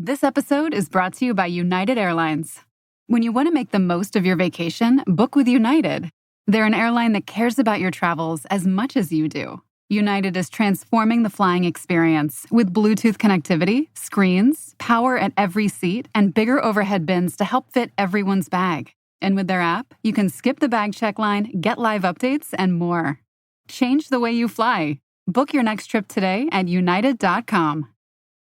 This episode is brought to you by United Airlines. When you want to make the most of your vacation, book with United. They're an airline that cares about your travels as much as you do. United is transforming the flying experience with Bluetooth connectivity, screens, power at every seat, and bigger overhead bins to help fit everyone's bag. And with their app, you can skip the bag check line, get live updates, and more. Change the way you fly. Book your next trip today at united.com.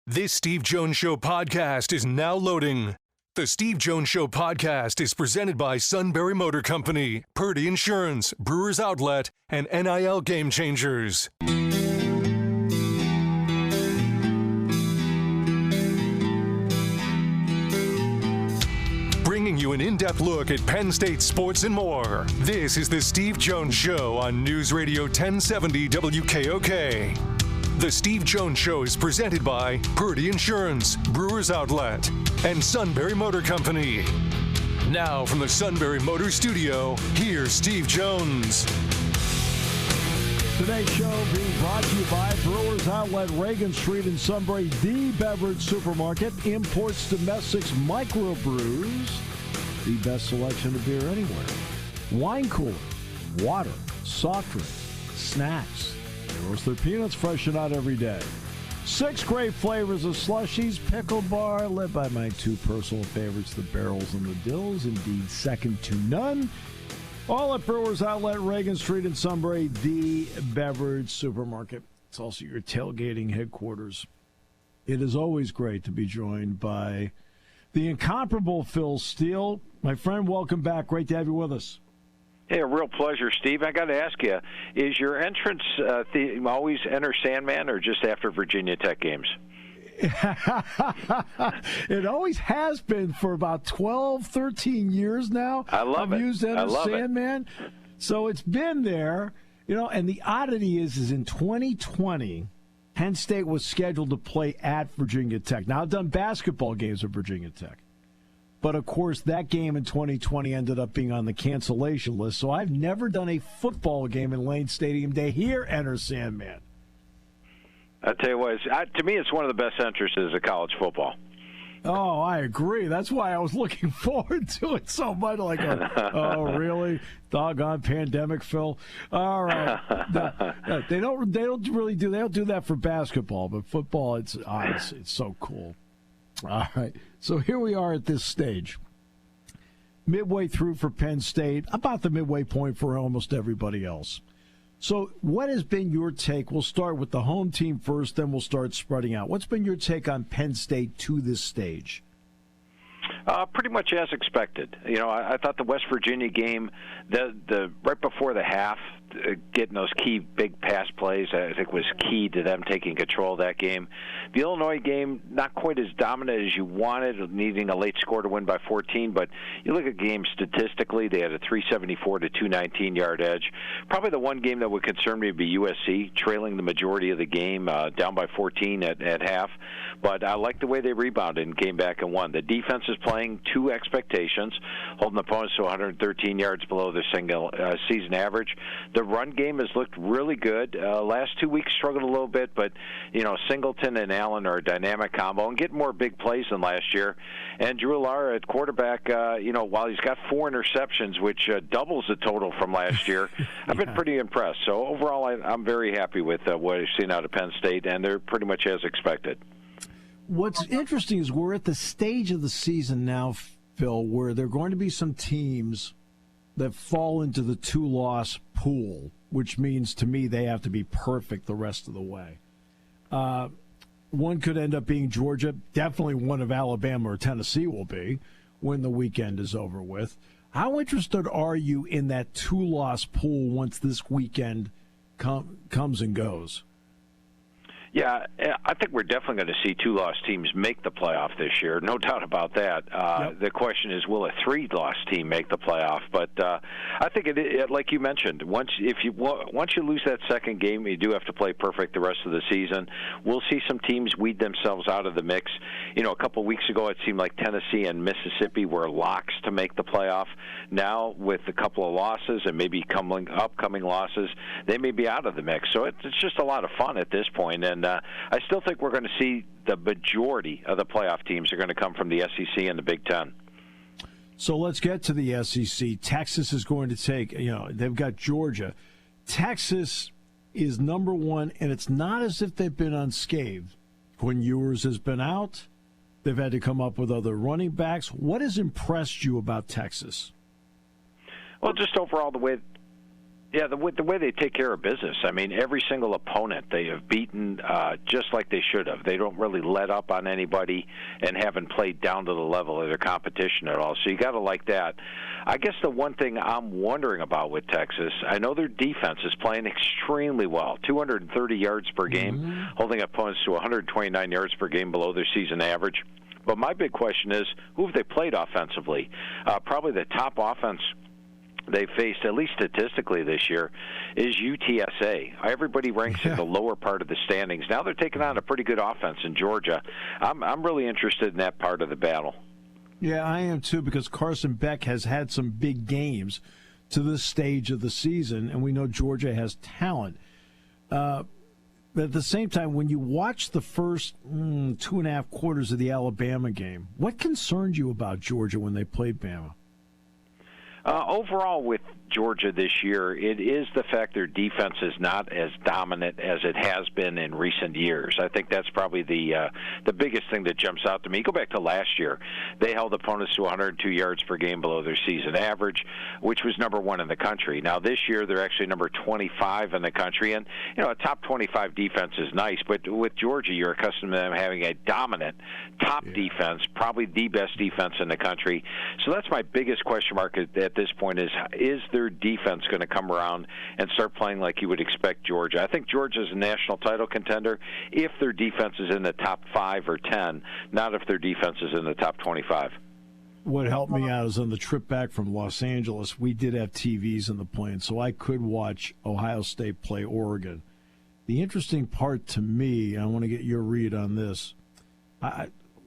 This Steve Jones Show podcast is now loading. The Steve Jones Show podcast is presented by Sunbury Motor Company, Purdy Insurance, Brewers Outlet, and NIL Game Changers. Bringing you an in-depth look at Penn State sports and more. This is the Steve Jones Show on News Radio 1070 WKOK. The Steve Jones Show is presented by Purdy Insurance, Brewers Outlet, and Sunbury Motor Company. Now from the Sunbury Motor Studio, here's Steve Jones. Today's show being brought to you by Brewers Outlet, Reagan Street in Sunbury, the beverage supermarket, imports, domestics, microbrews, the best selection of beer anywhere. Wine cooler, water, soft drinks, snacks. They roast their peanuts fresh and out every day. 6 great flavors of slushies, pickle bar, led by my 2 personal favorites, the barrels and the dills, indeed second to none. All at Brewers Outlet, Reagan Street in Sunbury, the beverage supermarket. It's also your tailgating headquarters. It is always great to be joined by the incomparable Phil Steele. My friend, welcome back. Great to have you with us. Hey, a real pleasure, Steve. I got to ask you, is your entrance theme always Enter Sandman or just after Virginia Tech games? It always has been for about 12, 13 years now. I love it. I've used Enter Sandman. So it's been there. You know, and the oddity is in 2020, Penn State was scheduled to play at Virginia Tech. Now, I've done basketball games at Virginia Tech. But, of course, that game in 2020 ended up being on the cancellation list. So I've never done a football game in Lane Stadium to hear Enter Sandman. I'll tell you what, to me it's one of the best entrances of college football. Oh, I agree. That's why I was looking forward to it so much. Like, oh, really? Doggone pandemic, Phil. All right. They don't really do. They don't do that for basketball, but football, it's so cool. All right, so here we are at this stage. Midway through for Penn State, about the midway point for almost everybody else. So what has been your take? We'll start with the home team first, then we'll start spreading out. What's been your take on Penn State to this stage? Pretty much as expected. You know, I thought the West Virginia game, the right before the half, getting those key big pass plays, I think was key to them taking control of that game. The Illinois game, not quite as dominant as you wanted, needing a late score to win by 14, but you look at the game statistically, they had a 374 to 219-yard edge. Probably the one game that would concern me would be USC, trailing the majority of the game, down by 14 at half. But I like the way they rebounded and came back and won. The defense is playing to expectations, holding opponents to 113 yards below their single season average. The run game has looked really good. Last 2 weeks struggled a little bit, but you know Singleton and Allen are a dynamic combo and getting more big plays than last year. And Drew Lara at quarterback, while he's got 4 interceptions, which doubles the total from last year, I've been pretty impressed. So overall, I'm very happy with what I've seen out of Penn State, and they're pretty much as expected. What's interesting is we're at the stage of the season now, Phil, where there are going to be some teams that fall into the 2-loss pool, which means to me they have to be perfect the rest of the way. One could end up being Georgia. Definitely one of Alabama or Tennessee will be when the weekend is over with. How interested are you in that 2-loss pool once this weekend comes and goes? Yeah, I think we're definitely going to see 2-loss teams make the playoff this year. No doubt about that. Yep. The question is, will a 3-loss team make the playoff? But I think it, like you mentioned, once you lose that second game, you do have to play perfect the rest of the season. We'll see some teams weed themselves out of the mix. You know, a couple of weeks ago, it seemed like Tennessee and Mississippi were locks to make the playoff. Now, with a couple of losses and maybe upcoming losses, they may be out of the mix. So it's just a lot of fun at this point. And And I still think we're going to see the majority of the playoff teams are going to come from the SEC and the Big Ten. So let's get to the SEC. Texas is going to take, they've got Georgia. Texas is number one, and it's not as if they've been unscathed. When Ewers has been out, they've had to come up with other running backs. What has impressed you about Texas? Well, just overall the way they take care of business. I mean, every single opponent they have beaten just like they should have. They don't really let up on anybody and haven't played down to the level of their competition at all. So you got to like that. I guess the one thing I'm wondering about with Texas, I know their defense is playing extremely well, 230 yards per game, holding opponents to 129 yards per game below their season average. But my big question is, who have they played offensively? Probably the top offense they faced, at least statistically this year, is UTSA. Everybody ranks in the lower part of the standings. Now they're taking on a pretty good offense in Georgia. I'm really interested in that part of the battle. Yeah, I am too, because Carson Beck has had some big games to this stage of the season, and we know Georgia has talent. But at the same time, when you watch the first 2.5 quarters of the Alabama game, what concerned you about Georgia when they played Bama? Overall, with Georgia this year, it is the fact their defense is not as dominant as it has been in recent years. I think that's probably the biggest thing that jumps out to me. Go back to last year. They held opponents to 102 yards per game below their season average, which was number 1 in the country. Now, this year, they're actually number 25 in the country. And, a top 25 defense is nice, but with Georgia, you're accustomed to them having a dominant top defense, probably the best defense in the country. So that's my biggest question mark at this point is their defense going to come around and start playing like you would expect Georgia? I think Georgia's a national title contender if their defense is in the top 5 or 10, not if their defense is in the top 25. What helped me out is on the trip back from Los Angeles, we did have TVs in the plane, so I could watch Ohio State play Oregon. The interesting part to me, and I want to get your read on this,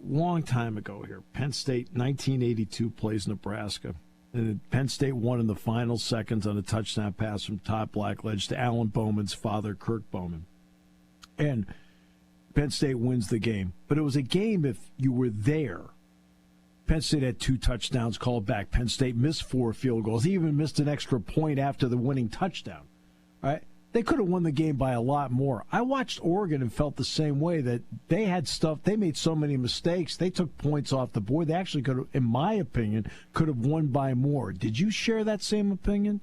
long time ago here, Penn State, 1982, plays Nebraska. And Penn State won in the final seconds on a touchdown pass from Todd Blackledge to Alan Bowman's father, Kirk Bowman. And Penn State wins the game. But it was a game if you were there. Penn State had 2 touchdowns called back. Penn State missed 4 field goals. He even missed an extra point after the winning touchdown. All right? They could have won the game by a lot more. I watched Oregon and felt the same way, that they had stuff. They made so many mistakes. They took points off the board. They actually could have, in my opinion, could have won by more. Did you share that same opinion?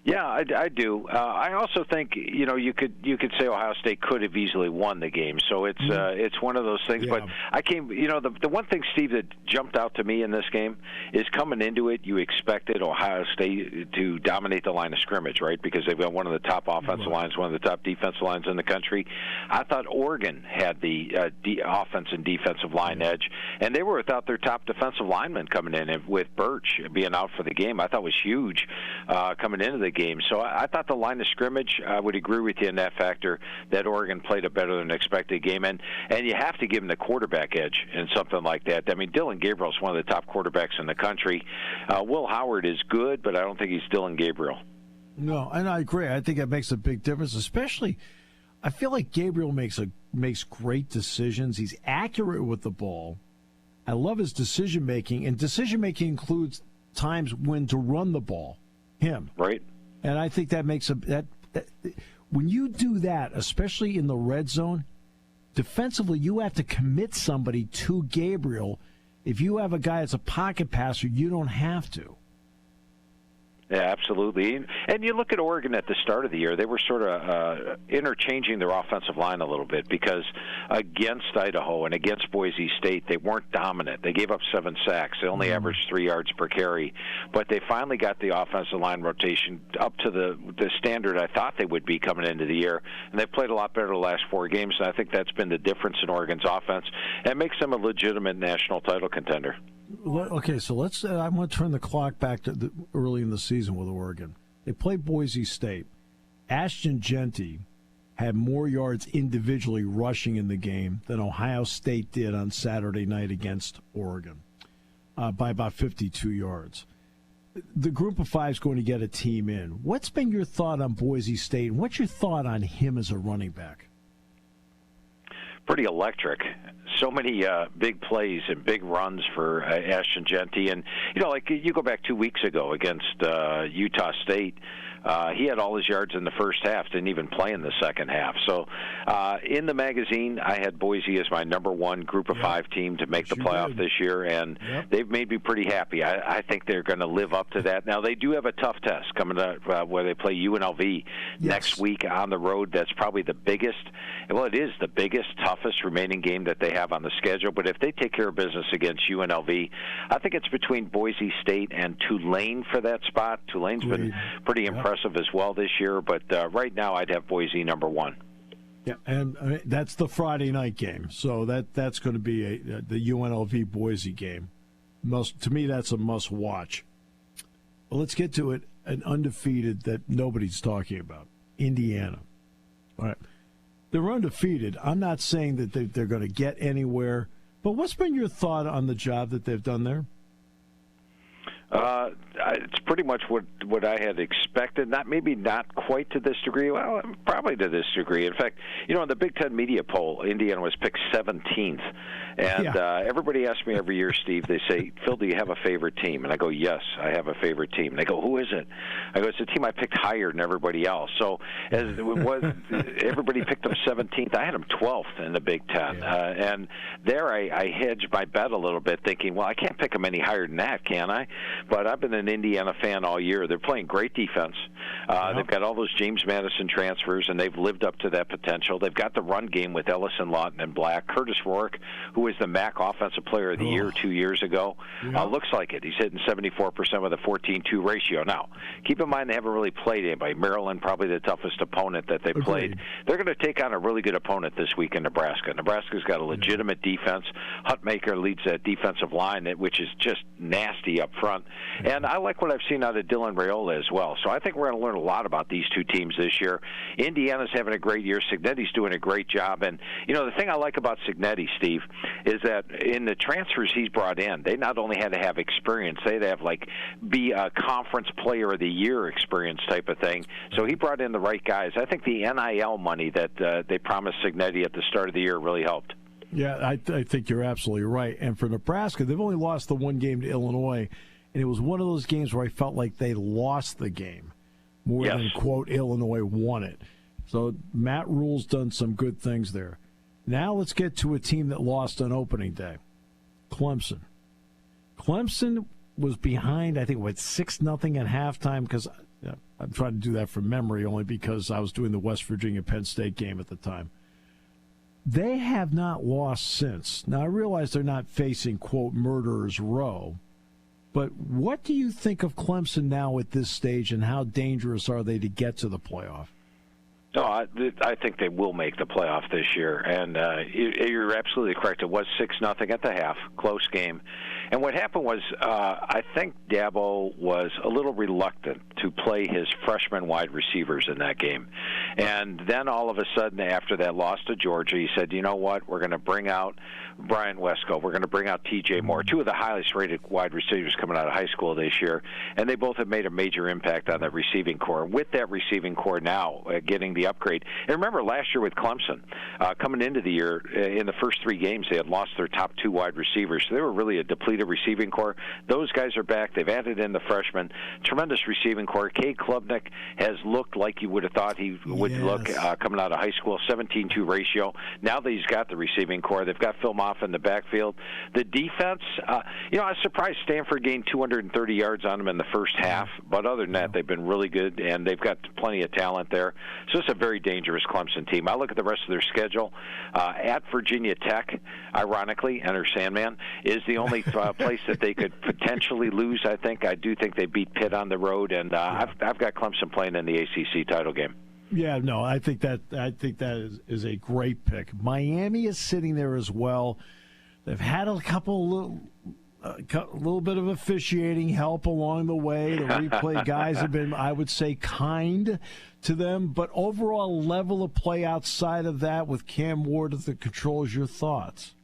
Yeah, I do. I also think you could say Ohio State could have easily won the game. So it's one of those things. Yeah. But the one thing, Steve, that jumped out to me in this game is coming into it, you expected Ohio State to dominate the line of scrimmage, right? Because they've got one of the top offensive lines, one of the top defensive lines in the country. I thought Oregon had the offense and defensive line edge, and they were without their top defensive lineman coming in, and with Birch being out for the game. I thought was huge coming into the game. So I thought the line of scrimmage, I would agree with you in that factor, that Oregon played a better than expected game. And you have to give them the quarterback edge in something like that. I mean, Dylan Gabriel is one of the top quarterbacks in the country. Will Howard is good, but I don't think he's Dylan Gabriel. No, and I agree. I think that makes a big difference, especially I feel like Gabriel makes great decisions. He's accurate with the ball. I love his decision-making, and decision-making includes times when to run the ball, him. Right. And I think that makes when you do that, especially in the red zone, defensively, you have to commit somebody to Gabriel. If you have a guy that's a pocket passer, you don't have to. Yeah, absolutely. And you look at Oregon at the start of the year, they were sort of interchanging their offensive line a little bit, because against Idaho and against Boise State, they weren't dominant. They gave up 7 sacks. They only averaged 3 yards per carry. But they finally got the offensive line rotation up to the standard I thought they would be coming into the year. And they've played a lot better the last 4 games, and I think that's been the difference in Oregon's offense. And it makes them a legitimate national title contender. Okay, so I'm going to turn the clock back to early in the season with Oregon. They played Boise State. Ashton Genty had more yards individually rushing in the game than Ohio State did on Saturday night against Oregon by about 52 yards. The group of 5 is going to get a team in. What's been your thought on Boise State, and what's your thought on him as a running back? pretty electric. So many big plays and big runs for Ashton Genty. And, like you go back 2 weeks ago against Utah State, he had all his yards in the first half, didn't even play in the second half. So in the magazine, I had Boise as my number one group of five team to make the playoff this year, and they've made me pretty happy. I think they're going to live up to that. Now, they do have a tough test coming up where they play UNLV next week on the road. That's probably the biggest. Well, it is the biggest, toughest remaining game that they have on the schedule. But if they take care of business against UNLV, I think it's between Boise State and Tulane for that spot. Tulane's been pretty impressive as well this year. But right now, I'd have Boise number one. Yeah, and that's the Friday night game. So that's going to be the UNLV Boise game. To me, that's a must-watch. Well, let's get to it. An undefeated that nobody's talking about, Indiana. All right. They're undefeated. I'm not saying that they're going to get anywhere, but what's been your thought on the job that they've done there? It's pretty much what I had expected. Maybe not quite to this degree. Well, probably to this degree. In fact, in the Big Ten media poll, Indiana was picked 17th. And everybody asks me every year, Steve, they say, Phil, do you have a favorite team? And I go, yes, I have a favorite team. And they go, who is it? I go, it's a team I picked higher than everybody else. So as it was, everybody picked them 17th. I had them 12th in the Big Ten. And there I hedged my bet a little bit, thinking, well, I can't pick them any higher than that, can I? But I've been an Indiana fan all year. They're playing great defense. They've got all those James Madison transfers, and they've lived up to that potential. They've got the run game with Ellison, Lawton, and Black. Curtis Rourke, who was the MAC Offensive Player of the Year 2 years ago, looks like it. He's hitting 74% with a 14-2 ratio. Now, keep in mind they haven't really played anybody. Maryland, probably the toughest opponent that they played. They're going to take on a really good opponent this week in Nebraska. Nebraska's got a legitimate defense. Hutmaker leads that defensive line, which is just nasty up front. And I like what I've seen out of Dylan Raiola as well. So I think we're going to learn a lot about these two teams this year. Indiana's having a great year. Signetti's doing a great job. And, the thing I like about Signetti, Steve, is that in the transfers he's brought in, they not only had to have experience, they had to have, be a conference player of the year experience type of thing. So he brought in the right guys. I think the NIL money that they promised Signetti at the start of the year really helped. Yeah, I think you're absolutely right. And for Nebraska, they've only lost the one game to Illinois. And it was one of those games where I felt like they lost the game more than, quote, Illinois won it. So Matt Rule's done some good things there. Now let's get to a team that lost on opening day, Clemson. Clemson was behind, I think, 6-0 at halftime, because I'm trying to do that from memory only because I was doing the West Virginia Penn State game at the time. They have not lost since. Now, I realize they're not facing, quote, murderer's row. But what do you think of Clemson now at this stage, and how dangerous are they to get to the playoff? No, I think they will make the playoff this year, and you're absolutely correct. It was 6-0 at the half, close game. And what happened was I think Dabo was a little reluctant to play his freshman wide receivers in that game. And then all of a sudden, after that loss to Georgia, he said, you know what, we're going to bring out Brian Wesco. We're going to bring out T.J. Moore, two of the highest rated wide receivers coming out of high school this year. And they both have made a major impact on that receiving core. With that receiving core now getting the upgrade. And remember, last year with Clemson, coming into the year, in the first 3 games, they had lost their top 2 wide receivers. So they were really a depleted receiving core. Those guys are back. They've added in the freshmen. Tremendous receiving core. Cade Klubnik has looked like you would have thought he would look coming out of high school, 17-2 ratio. Now that he's got the receiving core, they've got Phil Moffitt in the backfield. The defense, I was surprised Stanford gained 230 yards on them in the first half, but other than that, they've been really good, and they've got plenty of talent there. So it's a very dangerous Clemson team. I look at the rest of their schedule. At Virginia Tech, ironically, enter Sandman, is the only place that they could potentially lose, I think. I do think they beat Pitt on the road, and I've got Clemson playing in the ACC title game. Yeah, no, I think that is a great pick. Miami is sitting there as well. They've had a little bit of officiating help along the way. The replay guys have been, I would say, kind to them. But overall level of play outside of that with Cam Ward at the controls, your thoughts?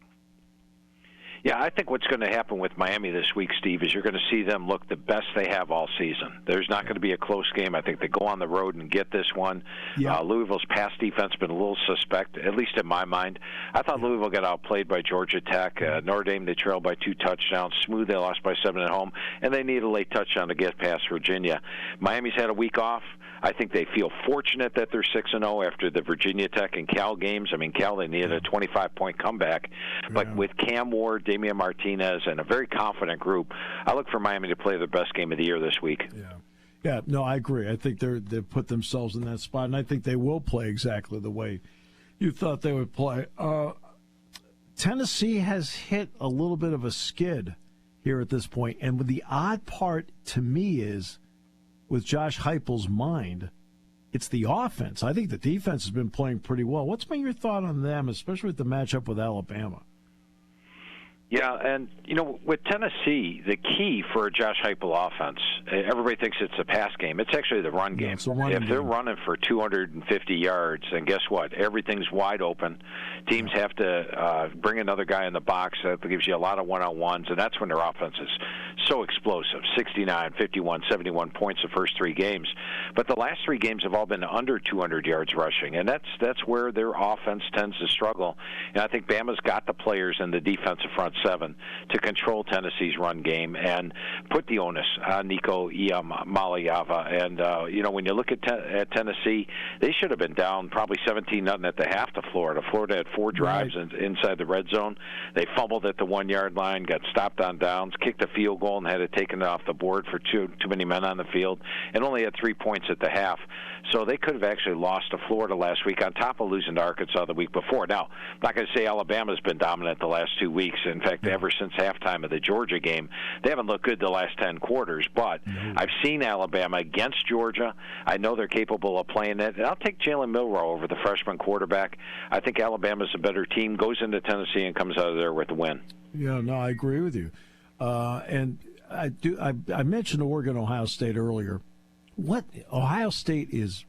Yeah, I think what's going to happen with Miami this week, Steve, is you're going to see them look the best they have all season. There's not going to be a close game. I think they go on the road and get this one. Yeah. Louisville's pass defense has been a little suspect, at least in my mind. I thought Louisville got outplayed by Georgia Tech. Notre Dame, they trailed by 2 touchdowns. Smooth, they lost by 7 at home. And they need a late touchdown to get past Virginia. Miami's had a week off. I think they feel fortunate that they're 6-0 after the Virginia Tech and Cal games. I mean, Cal, they needed a 25-point comeback. But with Cam Ward, Damian Martinez, and a very confident group, I look for Miami to play their best game of the year this week. Yeah, no, I agree. I think they've put themselves in that spot, and I think they will play exactly the way you thought they would play. Tennessee has hit a little bit of a skid here at this point, and the odd part to me is, with Josh Heupel's mind, it's the offense. I think the defense has been playing pretty well. What's been your thought on them, especially with the matchup with Alabama? Yeah, and, with Tennessee, the key for a Josh Heupel offense, everybody thinks it's a pass game. It's actually the run game. If they're running for 250 yards, then guess what? Everything's wide open. Teams have to bring another guy in the box. That gives you a lot of one-on-ones, and that's when their offense is so explosive, 69, 51, 71 points the first 3 games. But the last 3 games have all been under 200 yards rushing, and that's where their offense tends to struggle. And I think Bama's got the players in the defensive front 7 to control Tennessee's run game and put the onus on Nico Iamaleava. And, when you look at Tennessee, they should have been down probably 17-0 at the half to Florida. Florida had 4 drives inside the red zone. They fumbled at the 1-yard line, got stopped on downs, kicked a field goal, and had it taken off the board for too many men on the field, and only had 3 points at the half. So they could have actually lost to Florida last week on top of losing to Arkansas the week before. Now, I'm not going to say Alabama's been dominant the last 2 weeks. In fact, ever since halftime of the Georgia game, they haven't looked good the last 10 quarters. But I've seen Alabama against Georgia. I know they're capable of playing it. And I'll take Jalen Milroe over the freshman quarterback. I think Alabama's a better team, goes into Tennessee and comes out of there with a win. Yeah, no, I agree with you. And I mentioned Oregon, Ohio State earlier. Ohio State is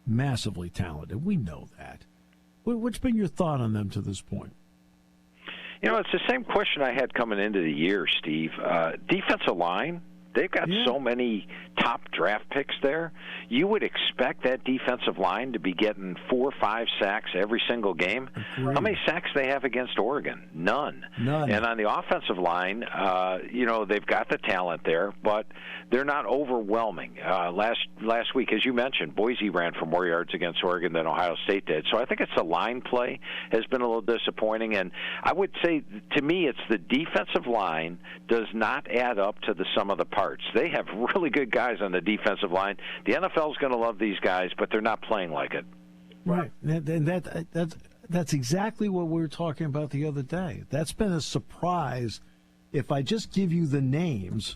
massively talented. We know that. What's been your thought on them to this point? It's the same question I had coming into the year, Steve. Defensive line, they've got so many top draft picks there. You would expect that defensive line to be getting 4 or 5 sacks every single game. Agreed. How many sacks they have against Oregon? None. And on the offensive line, they've got the talent there, but they're not overwhelming. Last week, as you mentioned, Boise ran for more yards against Oregon than Ohio State did. So I think it's the line play has been a little disappointing. And I would say, to me, it's the defensive line does not add up to the sum of the parts. They have really good guys on the defensive line. The NFL is going to love these guys, but they're not playing like it. Right. And that's exactly what we were talking about the other day. That's been a surprise. If I just give you the names,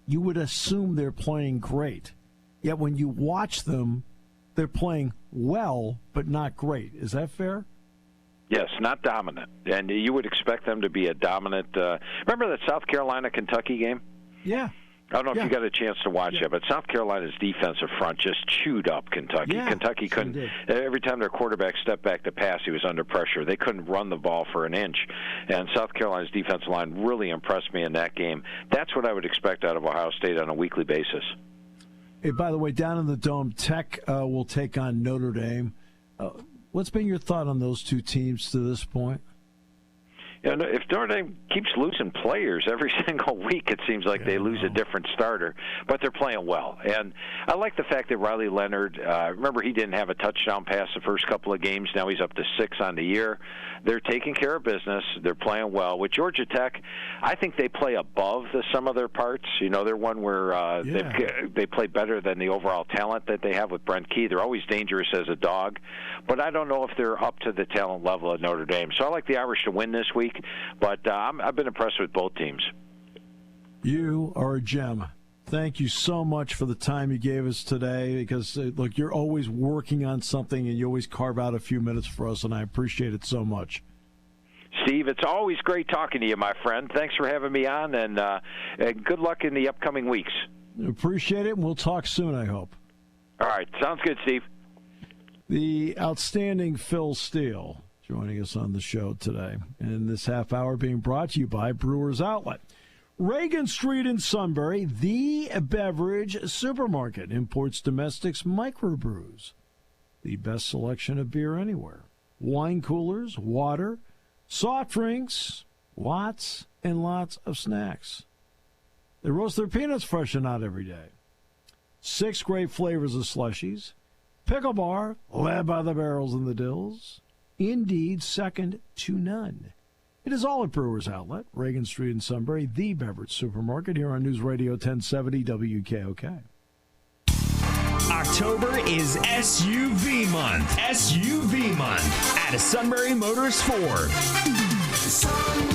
you would assume they're playing great. Yet when you watch them, they're playing well, but not great. Is that fair? Yes, not dominant. And you would expect them to be a dominant. Remember that South Carolina-Kentucky game? Yeah. I don't know if you got a chance to watch it, but South Carolina's defensive front just chewed up Kentucky. Kentucky couldn't. Every time their quarterback stepped back to pass, he was under pressure. They couldn't run the ball for an inch. And South Carolina's defensive line really impressed me in that game. That's what I would expect out of Ohio State on a weekly basis. Hey, by the way, down in the Dome, Tech will take on Notre Dame. What's been your thought on those two teams to this point? If Notre Dame keeps losing players every single week, it seems like they lose a different starter, but they're playing well. And I like the fact that Riley Leonard, remember he didn't have a touchdown pass the first couple of games. Now he's up to 6 on the year. They're taking care of business. They're playing well. With Georgia Tech, I think they play above the sum of their parts. They're one where they play better than the overall talent that they have with Brent Key. They're always dangerous as a dog, but I don't know if they're up to the talent level at Notre Dame. So I like the Irish to win this week. But I've been impressed with both teams. You are a gem. Thank you so much for the time you gave us today because, look, you're always working on something and you always carve out a few minutes for us, and I appreciate it so much. Steve, it's always great talking to you, my friend. Thanks for having me on, and good luck in the upcoming weeks. Appreciate it, and we'll talk soon, I hope. All right. Sounds good, Steve. The outstanding Phil Steele joining us on the show today. And this half hour being brought to you by Brewers Outlet. Reagan Street in Sunbury, the beverage supermarket, imports domestics microbrews. The best selection of beer anywhere. Wine coolers, water, soft drinks, lots and lots of snacks. They roast their peanuts fresh and out every day. 6 great flavors of slushies. Pickle bar, led by the barrels and the dills. Indeed, second to none. It is all at Brewers Outlet, Reagan Street in Sunbury, the beverage supermarket, here on News Radio 1070 WKOK. October is SUV month. SUV month at a Sunbury Motors Ford. Sun,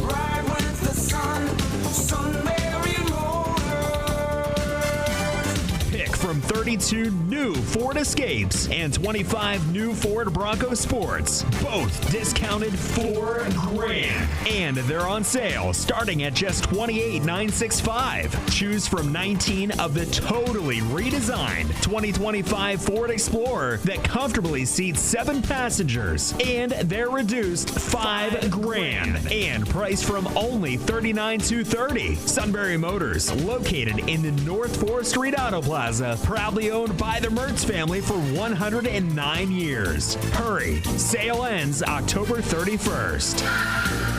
ride with the sun, Sunbury Motors. Pick from 32 new Ford Escapes and 25 new Ford Bronco Sports, both discounted $4,000. And they're on sale starting at just $28,965. Choose from 19 of the totally redesigned 2025 Ford Explorer that comfortably seats 7 passengers, and they're reduced $5,000 and priced from only $39,230. Sunbury Motors, located in the North 4th Street Auto Plaza, proudly owned by the Mertz family for 109 years. Hurry, sale ends October 31st.